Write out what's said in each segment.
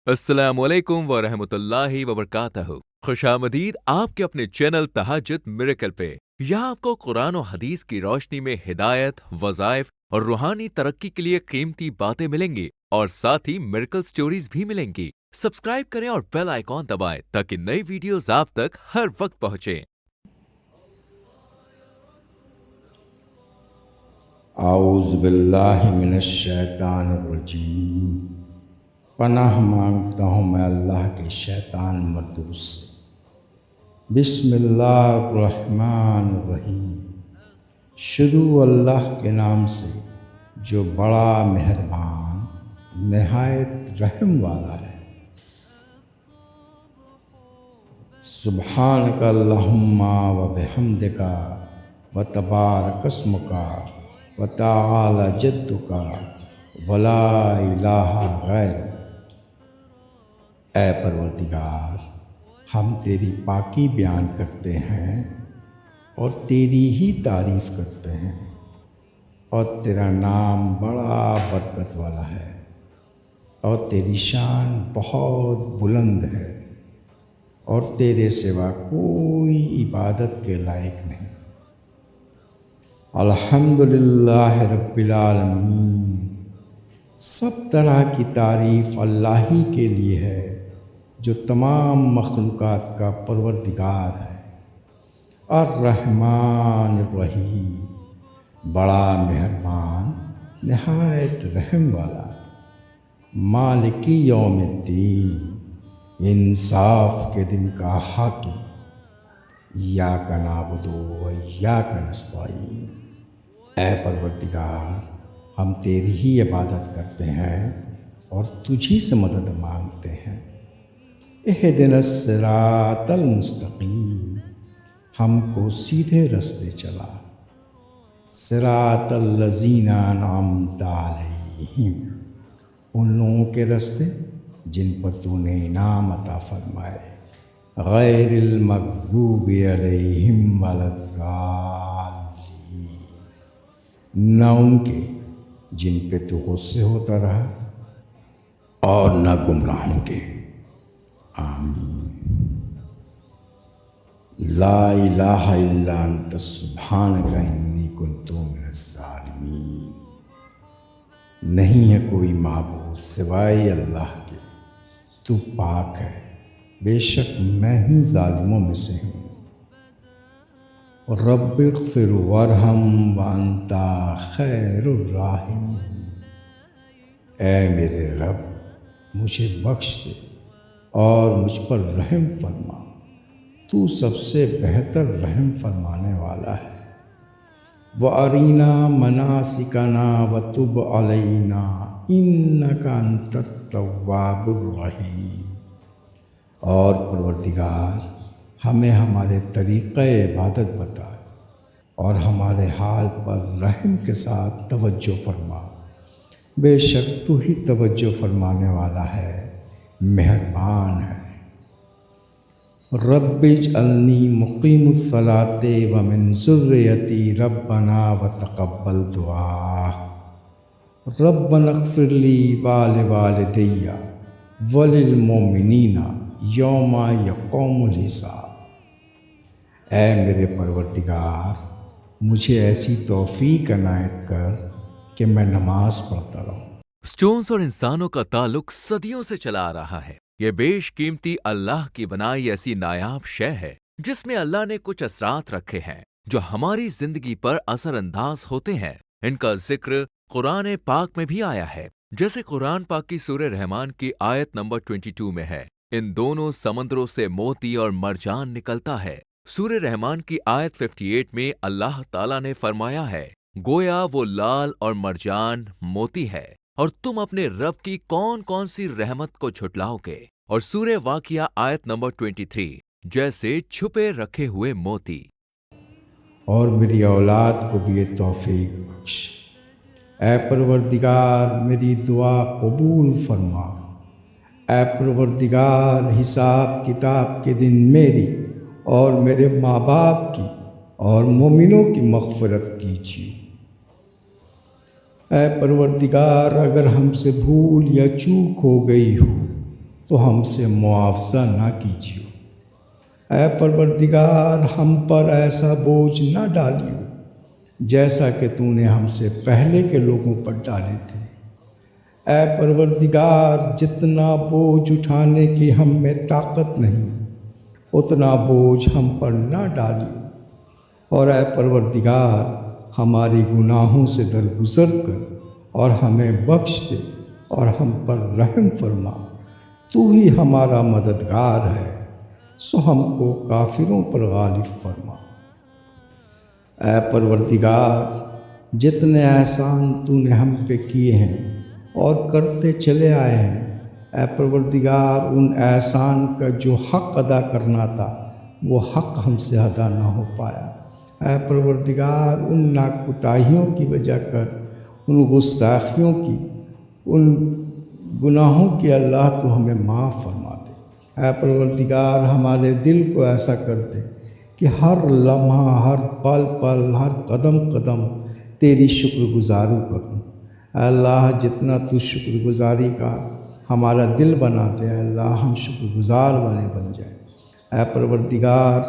السلام علیکم ورحمۃ اللہ وبرکاتہ۔ خوش آمدید آپ کے اپنے چینل تہجد میریکل پہ۔ یہاں آپ کو قرآن و حدیث کی روشنی میں ہدایت، وظائف اور روحانی ترقی کے لیے قیمتی باتیں ملیں گی اور ساتھ ہی میریکل سٹوریز بھی ملیں گی۔ سبسکرائب کریں اور بیل آئیکن دبائیں تاکہ نئی ویڈیوز آپ تک ہر وقت پہنچیں۔ اعوذ باللہ من الشیطان الرجیم۔ پناہ مانگتا ہوں میں اللہ کے شیطان مردود سے۔ بسم اللہ الرحمن الرحیم۔ شروع اللہ کے نام سے جو بڑا مہربان نہایت رحم والا ہے۔ سبحانک اللہم و بحمدک و تبارک اسمک و تعالی جدک ولا الہ غیرک۔ اے پروردگار، ہم تیری پاکی بیان کرتے ہیں اور تیری ہی تعریف کرتے ہیں، اور تیرا نام بڑا برکت والا ہے اور تیری شان بہت بلند ہے، اور تیرے سوا کوئی عبادت کے لائق نہیں۔ الحمدللہ رب العالمین۔ سب طرح کی تعریف اللہ ہی کے لیے ہے جو تمام مخلوقات کا پروردگار ہے۔ الرحمن الرحیم، بڑا مہربان نہایت رحم والا۔ مالک یوم الدین، انصاف کے دن کا حاکم۔ ایاک نعبد و ایاک نستعین۔ اے پروردگار، ہم تیری ہی عبادت کرتے ہیں اور تجھی سے مدد مانگتے ہیں۔ اہدنا الصراط المستقیم، ہم کو سیدھے رستے چلا۔ صراط الذین انعمت علیہم، ان لوگوں کے رستے جن پر تو نے انعام عطا فرمائے۔ غیر المغضوب علیہم ولا الضالین، نہ ان کے جن پہ تو غصے ہوتا رہا اور نہ گمراہوں کے۔ آمین۔ لا الہ الا انت سبحانک انی کنت من الظالمین۔ نہیں ہے کوئی معبود سوائے اللہ کے، تو پاک ہے، بے شک میں ہی ظالموں میں سے ہوں۔ رب اغفر وارحم وانت خیر الراحمین۔ اے میرے رب، مجھے بخش دے اور مجھ پر رحم فرما، تو سب سے بہتر رحم فرمانے والا ہے۔ وَأَرِنَا مَنَاسِكَنَا وَتُبْ عَلَيْنَا إِنَّكَ أَنْتَ التَّوَّابُ الرَّحِيمُ۔ اور پروردگار، ہمیں ہمارے طریقۂ عبادت بتا اور ہمارے حال پر رحم کے ساتھ توجہ فرما، بے شک تو ہی توجہ فرمانے والا ہے، مہربان ہے۔ رب اجعلنی مقیم الصلاۃ ومن ذریتی ربنا وتقبل دعا۔ ربنا اغفر لی ولوالدی وللمؤمنین یوم یقوم الحساب۔ اے میرے پروردگار، مجھے ایسی توفیق عنایت کر کہ میں نماز پڑھتا رہوں۔ سٹونز اور انسانوں کا تعلق صدیوں سے چلا آ رہا ہے۔ یہ بیش قیمتی اللہ کی بنائی ایسی نایاب شے ہے جس میں اللہ نے کچھ اثرات رکھے ہیں جو ہماری زندگی پر اثر انداز ہوتے ہیں۔ ان کا ذکر قرآن پاک میں بھی آیا ہے، جیسے قرآن پاک کی سورہ رحمان کی آیت نمبر 22 میں ہے، ان دونوں سمندروں سے موتی اور مرجان نکلتا ہے۔ سورہ رحمان کی آیت 58 میں اللہ تعالیٰ نے فرمایا ہے، گویا وہ لال اور مرجان موتی ہے، اور تم اپنے رب کی کون کون سی رحمت کو جھٹلاؤ گے۔ اور سورہ واقعہ آیت نمبر 23، جیسے چھپے رکھے ہوئے موتی۔ اور میری اولاد کو بھی یہ توفیق بخش۔ اے پروردگار، میری دعا قبول فرما۔ اے پروردگار، حساب کتاب کے دن میری اور میرے ماں باپ کی اور مومنوں کی مغفرت کیجیے۔ اے پروردگار، اگر ہم سے بھول یا چوک ہو گئی ہو تو ہم سے معاوضہ نہ کیجیے۔ اے پروردگار ہم پر ایسا بوجھ نہ ڈالیو جیسا کہ تو نے ہم سے پہلے کے لوگوں پر ڈالے تھے۔ اے پروردگار جتنا بوجھ اٹھانے کی ہم میں طاقت نہیں اتنا بوجھ ہم پر نہ ڈالیو، اور اے پروردگار ہماری گناہوں سے درگزر کر اور ہمیں بخش دے اور ہم پر رحم فرما، تو ہی ہمارا مددگار ہے، سو ہم کو کافروں پر غالب فرما۔ اے پروردگار جتنے احسان تو نے ہم پہ کیے ہیں اور کرتے چلے آئے ہیں، اے پروردگار ان احسان کا جو حق ادا کرنا تھا وہ حق ہم سے ادا نہ ہو پایا۔ اے پروردگار ان ناکوتاہیوں کی وجہ کر، ان گستاخیوں کی، ان گناہوں کی اللہ تو ہمیں معاف فرما دے۔ اے پروردگار ہمارے دل کو ایسا کر دے کہ ہر لمحہ، ہر پل پل، ہر قدم قدم تیری شکر گزاری کروں۔ اے اللہ جتنا تو شکر گزاری کا ہمارا دل بنا دے، اے اللہ ہم شکر گزار والے بن جائیں۔ اے پروردگار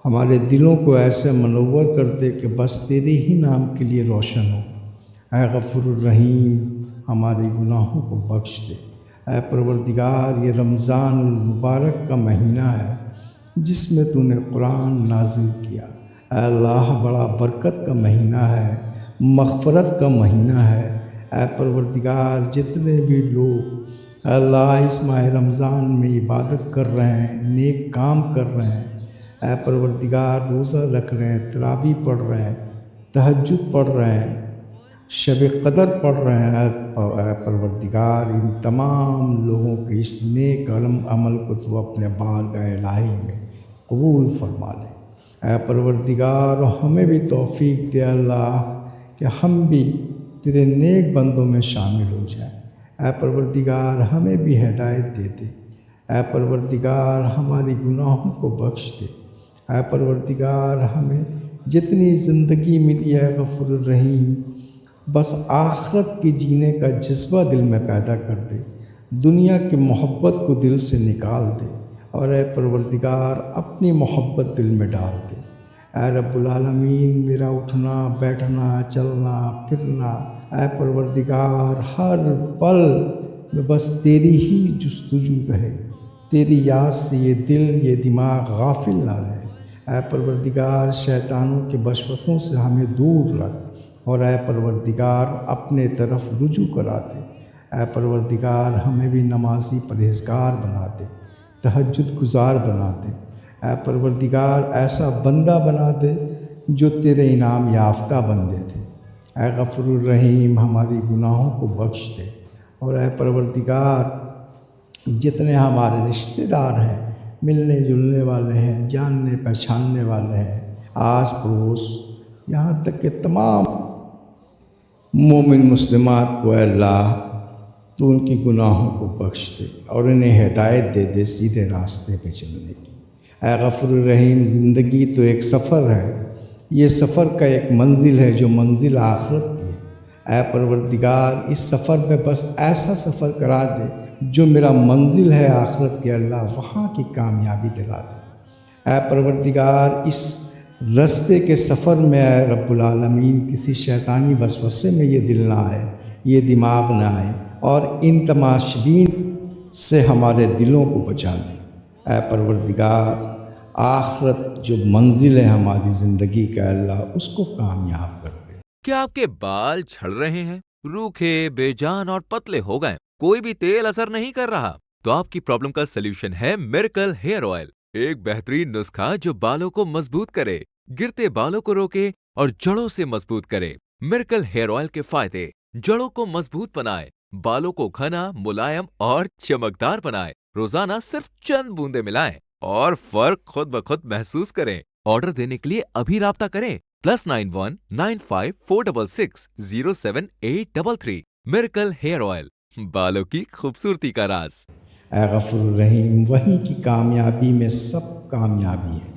ہمارے دلوں کو ایسے منور کر دے کہ بس تیرے ہی نام کے لیے روشن ہو۔ اے غفور الرحیم ہمارے گناہوں کو بخش دے۔ اے پروردگار یہ رمضان المبارک کا مہینہ ہے جس میں تو نے قرآن نازل کیا۔ اے اللہ بڑا برکت کا مہینہ ہے، مغفرت کا مہینہ ہے۔ اے پروردگار جتنے بھی لوگ اے اللہ اس ماہ رمضان میں عبادت کر رہے ہیں، نیک کام کر رہے ہیں، اے پروردگار روزہ رکھ رہے ہیں، تراویح پڑھ رہے ہیں، تہجد پڑھ رہے ہیں، شب قدر پڑھ رہے ہیں، اے پروردگار ان تمام لوگوں کے اس نیک عمل کو تو اپنے بارگاہ الہی میں قبول فرما لے۔ اے پروردگار ہمیں بھی توفیق دے اللہ کہ ہم بھی تیرے نیک بندوں میں شامل ہو جائیں۔ اے پروردگار ہمیں بھی ہدایت دے دے۔ اے پروردگار ہماری گناہوں کو بخش دے۔ اے پروردگار ہمیں جتنی زندگی ملی ہے غفور الرحیم بس آخرت کی جینے کا جذبہ دل میں پیدا کر دے، دنیا کی محبت کو دل سے نکال دے، اور اے پروردگار اپنی محبت دل میں ڈال دے۔ اے رب العالمین میرا اٹھنا بیٹھنا چلنا پھرنا اے پروردگار ہر پل میں بس تیری ہی جستجو رہے، تیری یاد سے یہ دل یہ دماغ غافل نہ رہے۔ اے پروردگار شیطانوں کے وسوسوں سے ہمیں دور رکھ، اور اے پروردگار اپنے طرف رجوع کرا دے۔ اے پروردگار ہمیں بھی نمازی پرہیزگار بنا دے، تہجد گزار بنا دے۔ اے پروردگار ایسا بندہ بنا دے جو تیرے انعام یافتہ بندے تھے۔ اے غفور الرحیم ہماری گناہوں کو بخش دے، اور اے پروردگار جتنے ہمارے رشتہ دار ہیں، ملنے جلنے والے ہیں، جاننے پہچاننے والے ہیں، آس پڑوس یہاں تک کہ تمام مومن مسلمات کو اے اللہ تو ان کی گناہوں کو بخش دے اور انہیں ہدایت دے دے سیدھے راستے پہ چلنے کی۔ اے غفور الرحیم زندگی تو ایک سفر ہے، یہ سفر کا ایک منزل ہے جو منزل آخرت کی ہے۔ اے پروردگار اس سفر میں بس ایسا سفر کرا دے جو میرا منزل ہے آخرت کے، اللہ وہاں کی کامیابی دلا دے۔ اے پروردگار اس رستے کے سفر میں اے رب العالمین کسی شیطانی وسوسے میں یہ دل نہ آئے، یہ دماغ نہ آئے، اور ان تماشبین سے ہمارے دلوں کو بچا لے۔ اے پروردگار آخرت جو منزل ہے ہماری زندگی کا اللہ اس کو کامیاب کر دے۔ کیا آپ کے بال جھڑ رہے ہیں، روکھے بے جان اور پتلے ہو گئے، کوئی بھی تیل اثر نہیں کر رہا؟ تو آپ کی پرابلم کا سلیوشن ہے میریکل ہیئر آئل، ایک بہترین نسخہ جو بالوں کو مضبوط کرے، گرتے بالوں کو روکے اور جڑوں سے مضبوط کرے۔ میریکل ہیئر آئل کے فائدے: جڑوں کو مضبوط بنائے، بالوں کو گھنا ملائم اور چمکدار بنائے۔ روزانہ صرف چند بوندے ملائیں اور فرق خود بخود محسوس کریں۔ آرڈر دینے کے لیے ابھی رابطہ کریں +91 95 466 07833۔ میریکل ہیئر آئل، بالوں کی خوبصورتی کا راز۔ اے غفور الرحیم وہیں کی کامیابی میں سب کامیابی ہے۔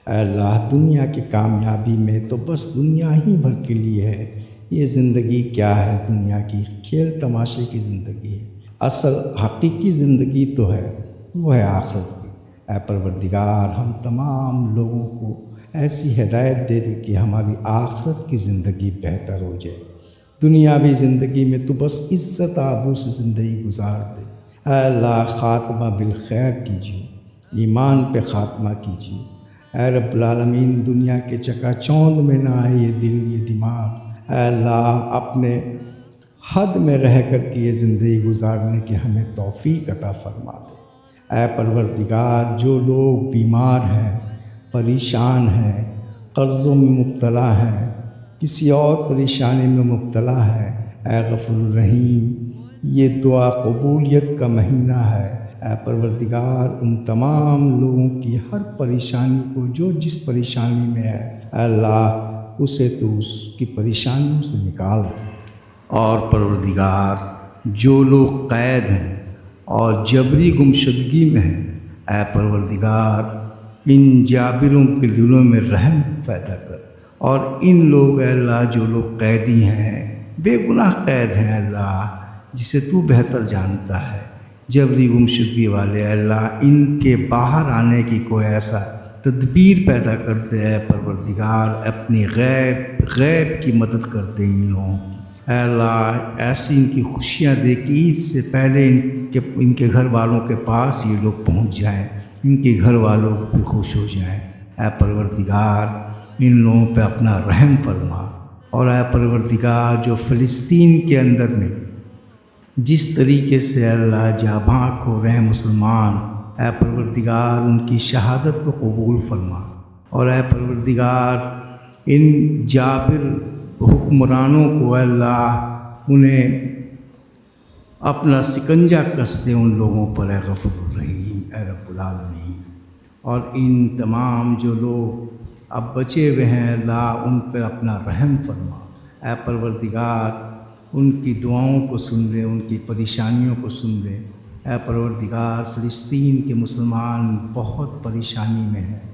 اے اللہ دنیا کی کامیابی میں تو بس دنیا ہی بھر کے لیے ہے، یہ زندگی کیا ہے دنیا کی، کھیل تماشے کی زندگی ہے۔ اصل حقیقی زندگی تو ہے وہ ہے آخرت کی۔ اے پروردگار ہم تمام لوگوں کو ایسی ہدایت دے دے کہ ہماری آخرت کی زندگی بہتر ہو جائے۔ دنیاوی زندگی میں تو بس عزت آبرو سے زندگی گزار دے۔ اے اللہ خاتمہ بالخیر کیجیے، ایمان پہ خاتمہ کیجیے۔ اے رب العالمین دنیا کے چکا چوند میں نہ آئے یہ دل یہ دماغ۔ اے اللہ اپنے حد میں رہ کر کے یہ زندگی گزارنے کی ہمیں توفیق عطا فرما دے۔ اے پروردگار جو لوگ بیمار ہیں، پریشان ہیں، قرضوں میں مبتلا ہیں، کسی اور پریشانی میں مبتلا ہے، اے غفور الرحیم یہ دعا قبولیت کا مہینہ ہے۔ اے پروردگار ان تمام لوگوں کی ہر پریشانی کو جو جس پریشانی میں ہے اے اللہ اسے تو اس کی پریشانیوں سے نکال دے۔ اور پروردگار جو لوگ قید ہیں اور جبری گمشدگی میں ہیں اے پروردگار ان جابروں کے دلوں میں رحم پیدا کر۔ اور ان لوگ اے اللہ جو لوگ قیدی ہیں بے گناہ قید ہیں اللہ جسے تو بہتر جانتا ہے، جبری گمشدگی والے اے اللہ ان کے باہر آنے کی کوئی ایسا تدبیر پیدا کرتے اے پروردگار، اپنی غیب کی مدد کرتے ان لوگوں کی اے اللہ، ایسی ان کی خوشیاں دے کہ عید سے پہلے ان کے گھر والوں کے پاس یہ لوگ پہنچ جائیں، ان کے گھر والوں بھی خوش ہو جائیں۔ اے پروردگار ان لوگوں پہ اپنا رحم فرما۔ اور اے پروردگار جو فلسطین کے اندر میں جس طریقے سے اللہ جاں بھاگ ہو رہے ہیں مسلمان، اے پروردگار ان کی شہادت کو قبول فرما۔ اور اے پروردگار ان جابر حکمرانوں کو اے اللہ انہیں اپنا سکنجہ کس دے ان لوگوں پر اے غفور الرحیم اے رب العالمین۔ اور ان تمام جو لوگ اب بچے ہوئے ہیں اللہ ان پر اپنا رحم فرما۔ اے پروردگار ان کی دعاؤں کو سن لے، ان کی پریشانیوں کو سن لے۔ اے پروردگار فلسطین کے مسلمان بہت پریشانی میں ہیں،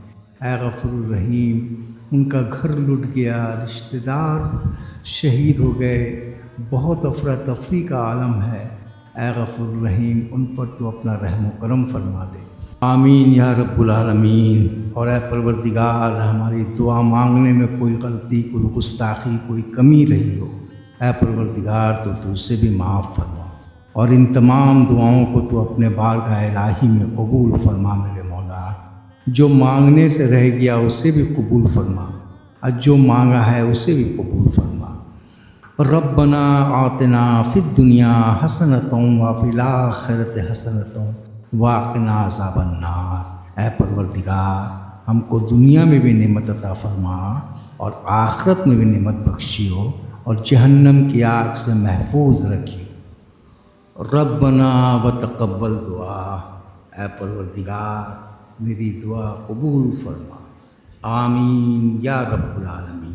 اے غفور الرحیم ان کا گھر لٹ گیا، رشتہ دار شہید ہو گئے، بہت افراتفری کا عالم ہے، اے غفور الرحیم ان پر تو اپنا رحم و کرم فرما دے۔ آمین یا رب العالمین۔ اور اے پروردگار ہماری دعا مانگنے میں کوئی غلطی، کوئی گستاخی، کوئی کمی رہی ہو اے پروردگار تو اسے بھی معاف فرما۔ اور ان تمام دعاؤں کو تو اپنے بارگاہ الہی میں قبول فرما میرے مولا۔ جو مانگنے سے رہ گیا اسے بھی قبول فرما، اور جو مانگا ہے اسے بھی قبول فرما۔ ربنا آتنا فی الدنیا حسنۃ وفی الآخرۃ حسنۃ وقنا عذاب النار۔ اے پروردگار ہم کو دنیا میں بھی نعمت عطا فرما اور آخرت میں بھی نعمت بخشیو اور جہنم کی آگ سے محفوظ رکھیو۔ ربنا وتقبل دعا، اے پروردگار میری دعا قبول فرما۔ آمین یا رب العالمین۔